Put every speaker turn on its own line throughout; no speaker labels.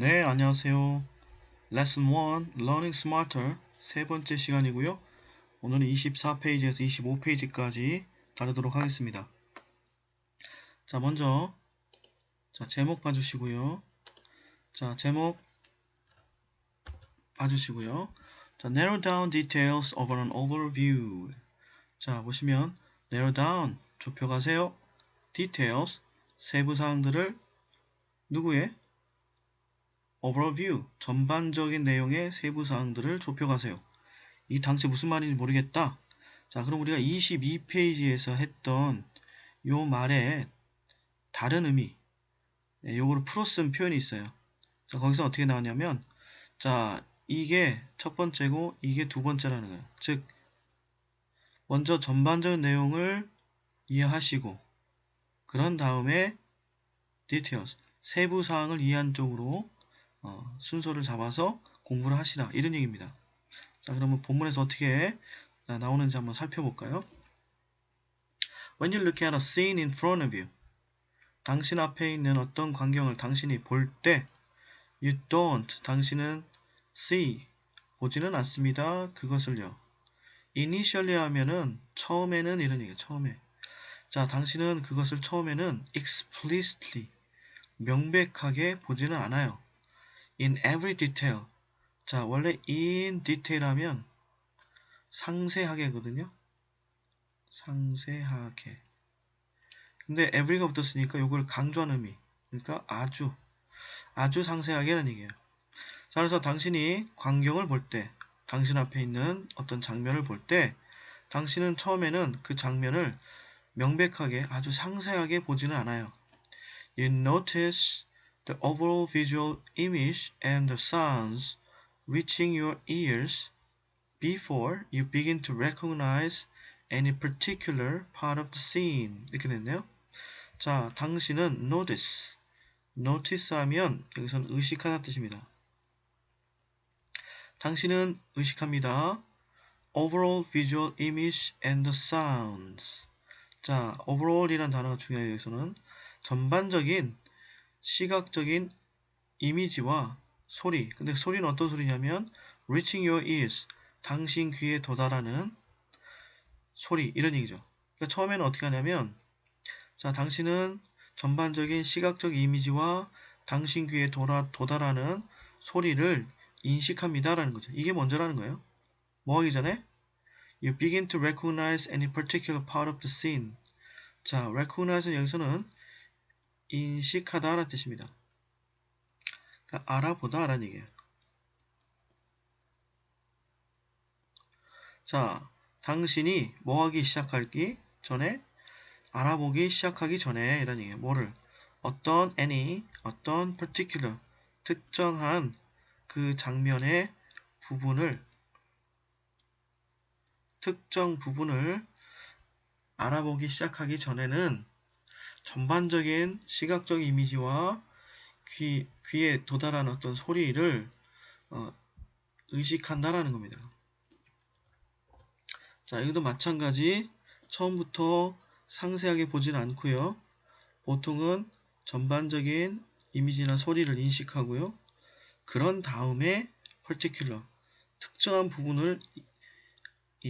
네, 안녕하세요. Lesson 1, Learning Smarter 세 번째 시간이고요. 오늘은 24페이지에서 25페이지까지 다루도록 하겠습니다. 자, 먼저 제목 봐주시고요. 제목 봐주시고요. Narrow down details of an overview. 보시면 Narrow down, 좁혀가세요. Details, 세부 사항들을 누구의? Overview, 전반적인 내용의 세부 사항들을 좁혀가세요. 이 당시 무슨 말인지 모르겠다. 그럼 우리가 22페이지에서 했던 요 말에 다른 의미, 요거를 풀어 쓴 표현이 있어요. 거기서 어떻게 나왔냐면, 이게 첫 번째고, 이게 두 번째라는 거예요. 즉, 먼저 전반적인 내용을 이해하시고, 그런 다음에 details, 세부 사항을 이해한 쪽으로 순서를 잡아서 공부를 하시라. 이런 얘기입니다. 그러면 본문에서 어떻게 나오는지 한번 살펴볼까요? When you look at a scene in front of you, 당신 앞에 있는 어떤 광경을 당신이 볼 때, you don't, 당신은 see, 보지는 않습니다. 그것을요. initially 하면은 처음에는 이런 얘기예요. 처음에. 당신은 그것을 처음에는 explicitly, 명백하게 보지는 않아요. in every detail. 원래 in detail 하면 상세하게거든요. 상세하게. 근데 every가 붙었으니까 이걸 강조하는 의미. 그러니까 아주 상세하게라는 얘기예요. 그래서 당신이 광경을 볼 때, 당신 앞에 있는 어떤 장면을 볼 때, 당신은 처음에는 그 장면을 명백하게, 아주 상세하게 보지는 않아요. You notice the overall visual image and the sounds reaching your ears before you begin to recognize any particular part of the scene. 이렇게 됐네요. 당신은 notice 하면 여기서는 의식하다 뜻입니다. 당신은 의식합니다. Overall visual image and the sounds. overall이란 단어가 중요해요. 여기서는 전반적인 시각적인 이미지와 소리. 근데 소리는 어떤 소리냐면 reaching your ears. 당신 귀에 도달하는 소리. 이런 얘기죠. 그러니까 처음에는 어떻게 하냐면 당신은 전반적인 시각적 이미지와 당신 귀에 도달하는 소리를 인식합니다. 라는 거죠. 이게 먼저라는 거예요. 뭐 하기 전에? You begin to recognize any particular part of the scene. recognize는 여기서는 인식하다 라는 뜻입니다. 그러니까 알아보다 라는 얘기예요. 당신이 뭐 하기 시작하기 전에? 알아보기 시작하기 전에 이런 얘기예요. 뭐를? 어떤 particular, 특정한 그 장면의 특정 부분을 알아보기 시작하기 전에는 전반적인 시각적 이미지와 귀에 도달하는 어떤 소리를 의식한다라는 겁니다. 이것도 마찬가지 처음부터 상세하게 보진 않고요. 보통은 전반적인 이미지나 소리를 인식하고요. 그런 다음에 particular, 특정한 부분을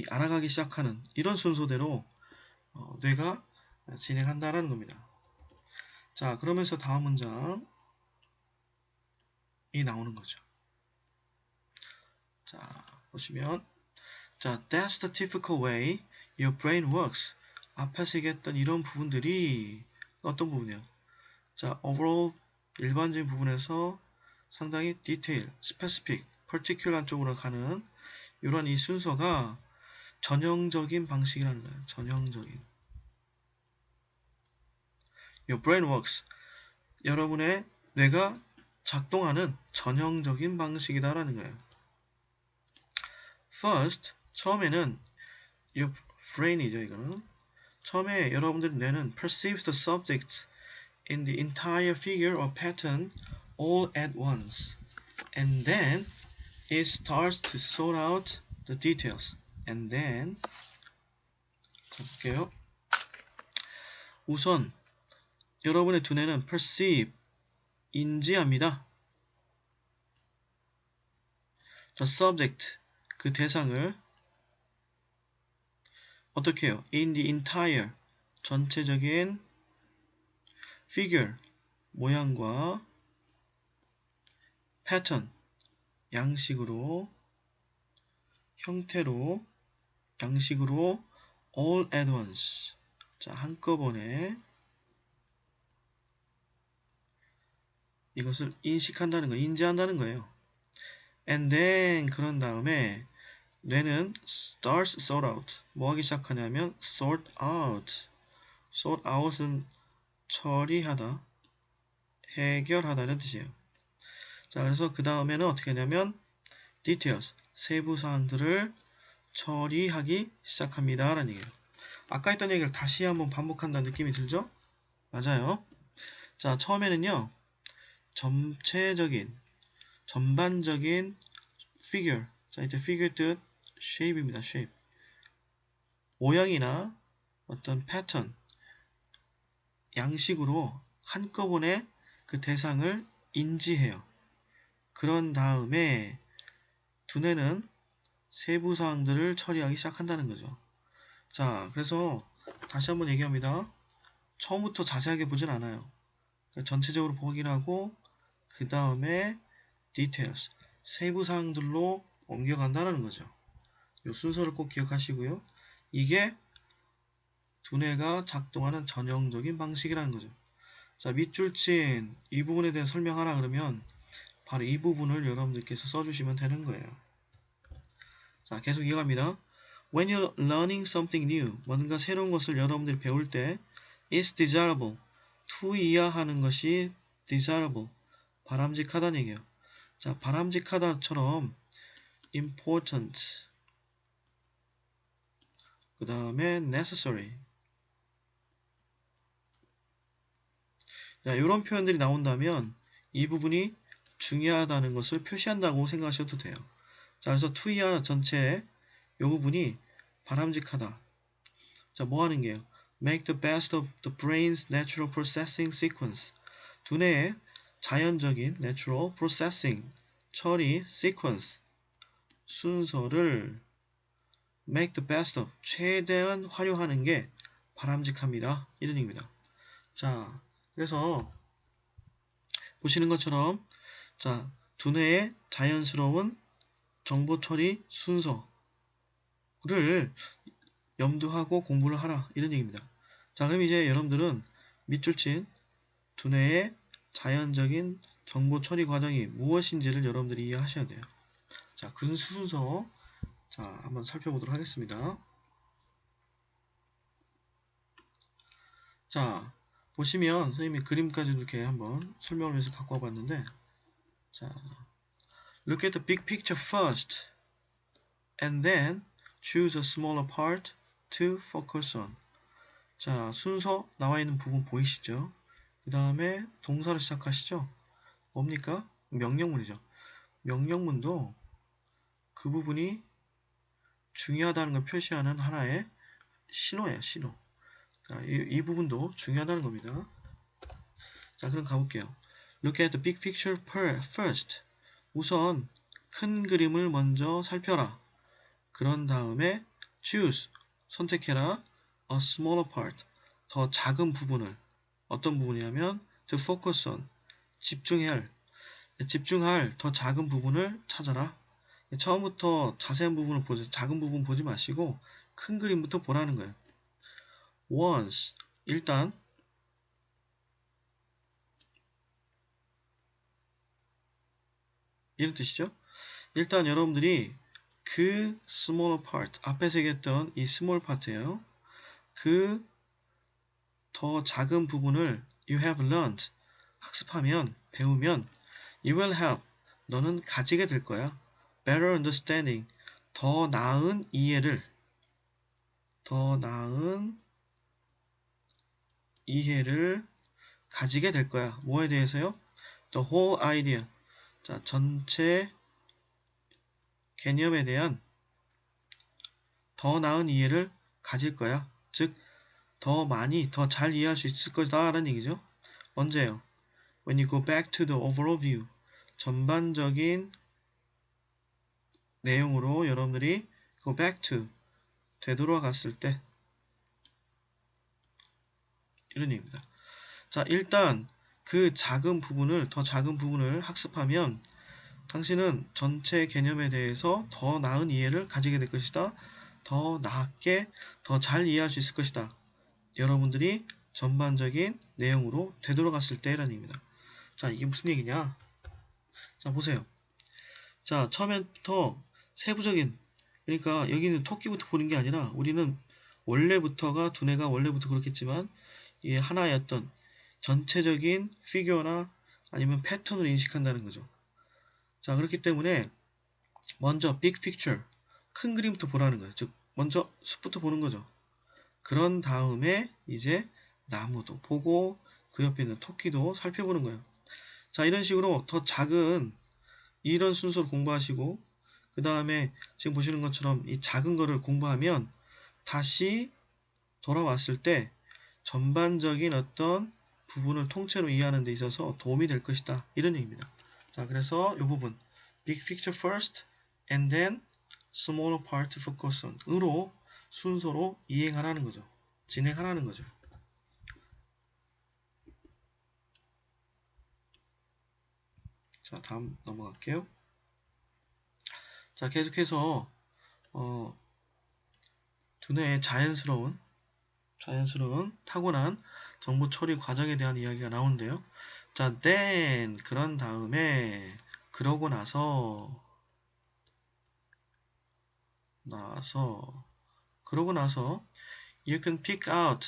알아가기 시작하는 이런 순서대로 뇌가 진행한다라는 겁니다. 그러면서 다음 문장이 나오는 거죠. 보시면 that's the typical way your brain works. 앞에서 얘기했던 이런 부분들이 어떤 부분이에요? overall 일반적인 부분에서 상당히 detail, specific, particular 쪽으로 가는 이런 이 순서가 전형적인 방식이라는 거예요. 전형적인. Your brain works. 여러분의 뇌가 작동하는 전형적인 방식이다라는 거예요. First, 처음에는 your brain이죠, 이거는. 처음에 여러분들의 뇌는 perceives the subject in the entire figure or pattern all at once. And then it starts to sort out the details. And then 볼게요. 우선 여러분의 두뇌는 perceive, 인지합니다. the subject, 그 대상을 어떻게 해요? in the entire, 전체적인 figure, 모양과 pattern, 양식으로, 형태로, 양식으로 all at once, 자, 한꺼번에 이것을 인식한다는 거예요. 인지한다는 거예요. And then, 그런 다음에 뇌는 starts sort out. 뭐 하기 시작하냐면 sort out. sort out은 처리하다, 해결하다는 뜻이에요. 자, 그래서 그 다음에는 어떻게 하냐면 details, 세부 사항들을 처리하기 시작합니다. 라는 얘기예요. 아까 했던 얘기를 다시 한번 반복한다는 느낌이 들죠? 맞아요. 자, 처음에는요. 전반적인 figure. 자, 이제 figure 뜻 shape입니다. shape. 모양이나 어떤 패턴, 양식으로 한꺼번에 그 대상을 인지해요. 그런 다음에 두뇌는 세부 사항들을 처리하기 시작한다는 거죠. 자, 그래서 다시 한번 얘기합니다. 처음부터 자세하게 보진 않아요. 그러니까 전체적으로 보긴 하고 그 다음에 details, 세부 사항들로 옮겨간다는 거죠. 이 순서를 꼭 기억하시고요. 이게 두뇌가 작동하는 전형적인 방식이라는 거죠. 자, 밑줄친 이 부분에 대해 설명하라 그러면 바로 이 부분을 여러분들께서 써주시면 되는 거예요. 자, 계속 이어갑니다. When you're learning something new, 뭔가 새로운 것을 여러분들이 배울 때 it's desirable, 투이하하는 것이 desirable, 바람직하다는 얘기예요. 자, 바람직하다처럼 important, 그 다음에 necessary. 자, 이런 표현들이 나온다면 이 부분이 중요하다는 것을 표시한다고 생각하셔도 돼요. 자, 그래서 투이하 전체의 이 부분이 바람직하다. 자, 뭐 하는 게요? Make the best of the brain's natural processing sequence. 두뇌의 자연적인 natural processing, 처리 sequence, 순서를 make the best of, 최대한 활용하는 게 바람직합니다. 이런 얘기입니다. 자, 그래서 보시는 것처럼 자, 두뇌의 자연스러운 정보 처리 순서를 염두하고 공부를 하라. 이런 얘기입니다. 자, 그럼 이제 여러분들은 밑줄 친 두뇌의 자연적인 정보 처리 과정이 무엇인지를 여러분들이 이해하셔야 돼요. 자, 그 순서 자, 한번 살펴보도록 하겠습니다. 자, 보시면 선생님이 그림까지 이렇게 한번 설명을 위해서 갖고 와봤는데 자, look at the big picture first and then choose a smaller part to focus on. 자, 순서 나와 있는 부분 보이시죠? 그 다음에 동사를 시작하시죠? 뭡니까? 명령문이죠. 명령문도 그 부분이 중요하다는 걸 표시하는 하나의 신호예요. 신호. 자, 이 부분도 중요하다는 겁니다. 자, 그럼 가볼게요. Look at the big picture first. 우선 큰 그림을 먼저 살펴라. 그런 다음에 choose, 선택해라. A smaller part, 더 작은 부분을. 어떤 부분이냐면 to focus on, 집중할 더 작은 부분을 찾아라. 처음부터 자세한 부분을 보지, 작은 부분 보지 마시고 큰 그림부터 보라는 거예요. Once, 일단 이런 뜻이죠. 일단 여러분들이 그 smaller part, 앞에서 얘기했던 이 small part예요. 그 더 작은 부분을 you have learned, 학습하면, 배우면 you will have, 너는 가지게 될 거야. better understanding, 더 나은 이해를 가지게 될 거야. 뭐에 대해서요? The whole idea. 자, 전체 개념에 대한 더 나은 이해를 가질 거야. 즉, 더 많이, 더 잘 이해할 수 있을 거다라는 얘기죠. 언제요? When you go back to the overall view. 전반적인 내용으로 여러분들이 go back to 되돌아갔을 때 이런 얘기입니다. 자, 일단 그 더 작은 부분을 학습하면 당신은 전체 개념에 대해서 더 나은 이해를 가지게 될 것이다. 더 나게, 더 잘 이해할 수 있을 것이다. 여러분들이 전반적인 내용으로 되돌아갔을 때라는 얘기입니다. 자, 이게 무슨 얘기냐? 자, 보세요. 자, 처음부터 세부적인, 그러니까 여기는 토끼부터 보는 게 아니라 우리는 원래부터가 두뇌가 원래부터 그렇겠지만 이 하나의 어떤 전체적인 피규어나 아니면 패턴을 인식한다는 거죠. 자, 그렇기 때문에 먼저 빅 픽처, 큰 그림부터 보라는 거예요. 즉, 먼저 숲부터 보는 거죠. 그런 다음에 이제 나무도 보고 그 옆에 있는 토끼도 살펴보는 거예요. 자, 이런 식으로 더 작은 이런 순서로 공부하시고 그 다음에 지금 보시는 것처럼 이 작은 거를 공부하면 다시 돌아왔을 때 전반적인 어떤 부분을 통째로 이해하는 데 있어서 도움이 될 것이다. 이런 얘기입니다. 자, 그래서 이 부분 Big picture first and then smaller part to focus on 으로 순서로 이행하라는 거죠. 진행하라는 거죠. 자, 다음 넘어갈게요. 자, 계속해서 두뇌의 자연스러운 타고난 정보 처리 과정에 대한 이야기가 나오는데요. 자, then 그런 다음에 그러고 나서 you can pick out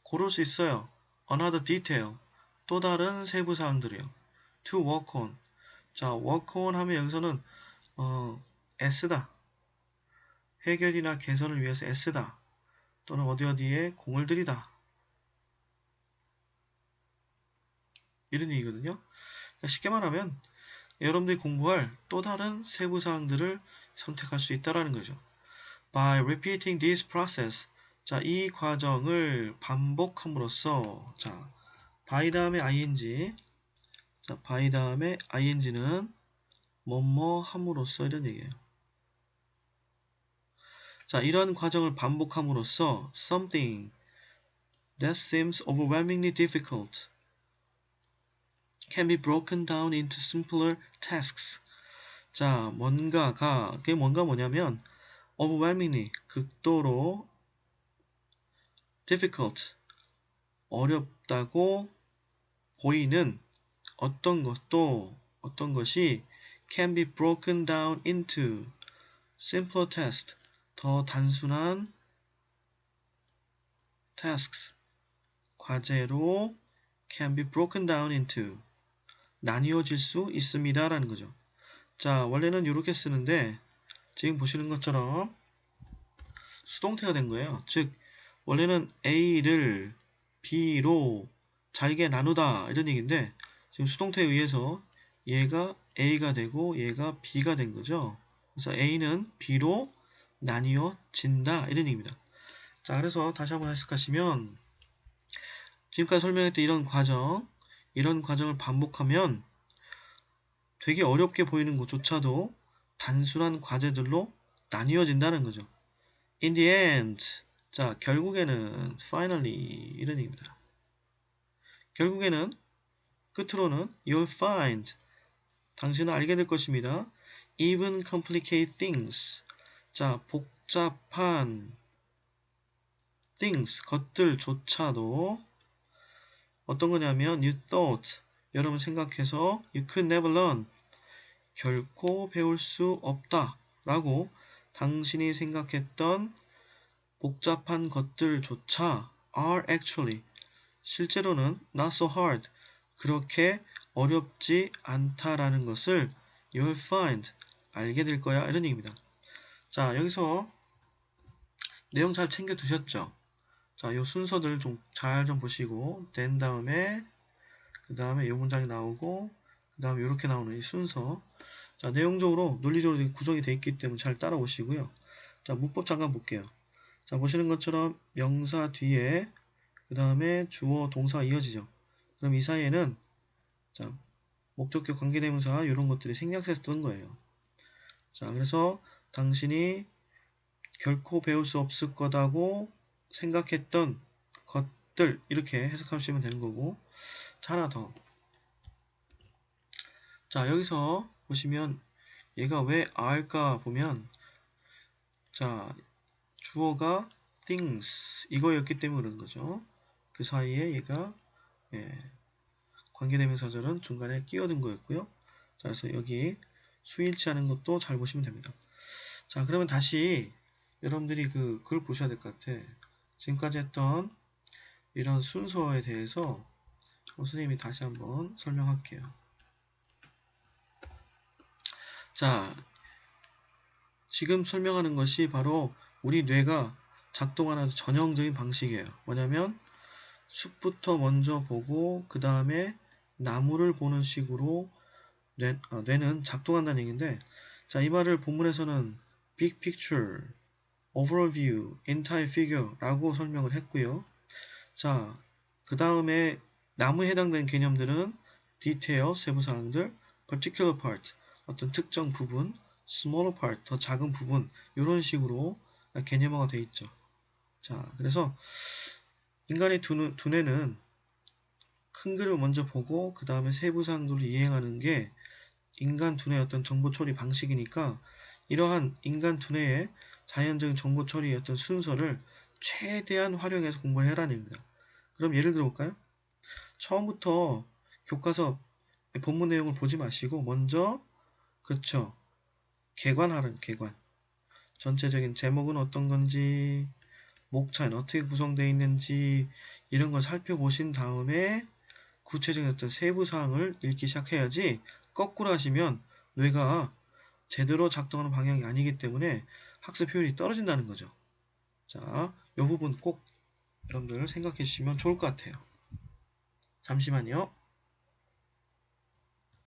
고를 수 있어요. another detail 또 다른 세부 사항들이요. to work on 자, work on 하면 여기서는 애쓰다 해결이나 개선을 위해서 애쓰다 또는 어디에 공을 들이다 이런 얘기거든요. 그러니까 쉽게 말하면 여러분들이 공부할 또 다른 세부 사항들을 선택할 수 있다라는 거죠. By repeating this process 자, 이 과정을 반복함으로써 자, by 다음에 ing 자, by 다음에 ing는 뭐뭐 함으로써 이런 얘기예요. 자, 이런 과정을 반복함으로써 something that seems overwhelmingly difficult can be broken down into simpler tasks. 자, 그게 뭐냐면 overwhelmingly 극도로 difficult 어렵다고 보이는 어떤 것이 can be broken down into simpler tasks 더 단순한 tasks 과제로 can be broken down into 나뉘어질 수 있습니다 라는 거죠. 자, 원래는 이렇게 쓰는데 지금 보시는 것처럼 수동태가 된 거예요. 즉 원래는 A를 B로 잘게 나누다 이런 얘기인데 지금 수동태에 의해서 얘가 A가 되고 얘가 B가 된 거죠. 그래서 A는 B로 나뉘어진다 이런 얘기입니다. 자, 그래서 다시 한번 해석하시면 지금까지 설명했던 이런 과정을 반복하면 되게 어렵게 보이는 것조차도 단순한 과제들로 나뉘어진다는 거죠. In the end, 자, 결국에는 finally 이런 얘기입니다. 결국에는 끝으로는 you'll find 당신은 알게 될 것입니다. Even complicate things 자, 복잡한 things 것들조차도 어떤 거냐면 you thought 여러분 생각해서 you could never learn 결코 배울 수 없다 라고 당신이 생각했던 복잡한 것들조차 are actually 실제로는 not so hard 그렇게 어렵지 않다라는 것을 you'll find 알게 될 거야 이런 얘기입니다. 자, 여기서 내용 잘 챙겨 두셨죠? 자, 요 순서들 좀 잘 좀 보시고 된 다음에 그 다음에 이 문장이 나오고 그 다음에 이렇게 나오는 이 순서 자, 내용적으로 논리적으로 구성이 되어 있기 때문에 잘 따라오시고요. 자, 문법 잠깐 볼게요. 자, 보시는 것처럼 명사 뒤에 그 다음에 주어 동사가 이어지죠. 그럼 이 사이에는 자, 목적격 관계대명사 이런 것들이 생략해서 뜬 거예요. 자, 그래서 당신이 결코 배울 수 없을 거다고 생각했던 것들 이렇게 해석하시면 되는 거고. 자, 하나 더. 자, 여기서 보시면 얘가 왜 R까 보면 자, 주어가 things 이거였기 때문에 그런 거죠. 그 사이에 얘가 관계대명사절은 중간에 끼어든 거였고요. 자, 그래서 여기 수일치하는 것도 잘 보시면 됩니다. 자, 그러면 다시 여러분들이 그걸 보셔야 될 것 같아. 지금까지 했던 이런 순서에 대해서 선생님이 다시 한번 설명할게요. 자, 지금 설명하는 것이 바로 우리 뇌가 작동하는 전형적인 방식이에요. 뭐냐면 숲부터 먼저 보고 그 다음에 나무를 보는 식으로 뇌는 작동한다는 얘기인데, 자, 이 말을 본문에서는 big picture, overview, entire figure 라고 설명을 했고요. 자, 그 다음에 나무에 해당되는 개념들은 detail, 세부사항들, particular part, 어떤 특정 부분, smaller part, 더 작은 부분 이런 식으로 개념화가 되어 있죠. 자, 그래서 인간의 두뇌는 큰 그림을 먼저 보고 그 다음에 세부사항들을 이행하는 게 인간 두뇌의 어떤 정보 처리 방식이니까 이러한 인간 두뇌의 자연적인 정보 처리의 어떤 순서를 최대한 활용해서 공부를 해라는 얘기입니다. 그럼 예를 들어 볼까요? 처음부터 교과서 본문 내용을 보지 마시고 먼저 그쵸 개관하는 개관 전체적인 제목은 어떤 건지 목차는 어떻게 구성되어 있는지 이런 걸 살펴보신 다음에 구체적인 어떤 세부 사항을 읽기 시작해야지 거꾸로 하시면 뇌가 제대로 작동하는 방향이 아니기 때문에 학습 효율이 떨어진다는 거죠. 자, 이 부분 꼭 여러분들 생각해 주시면 좋을 것 같아요. 잠시만요.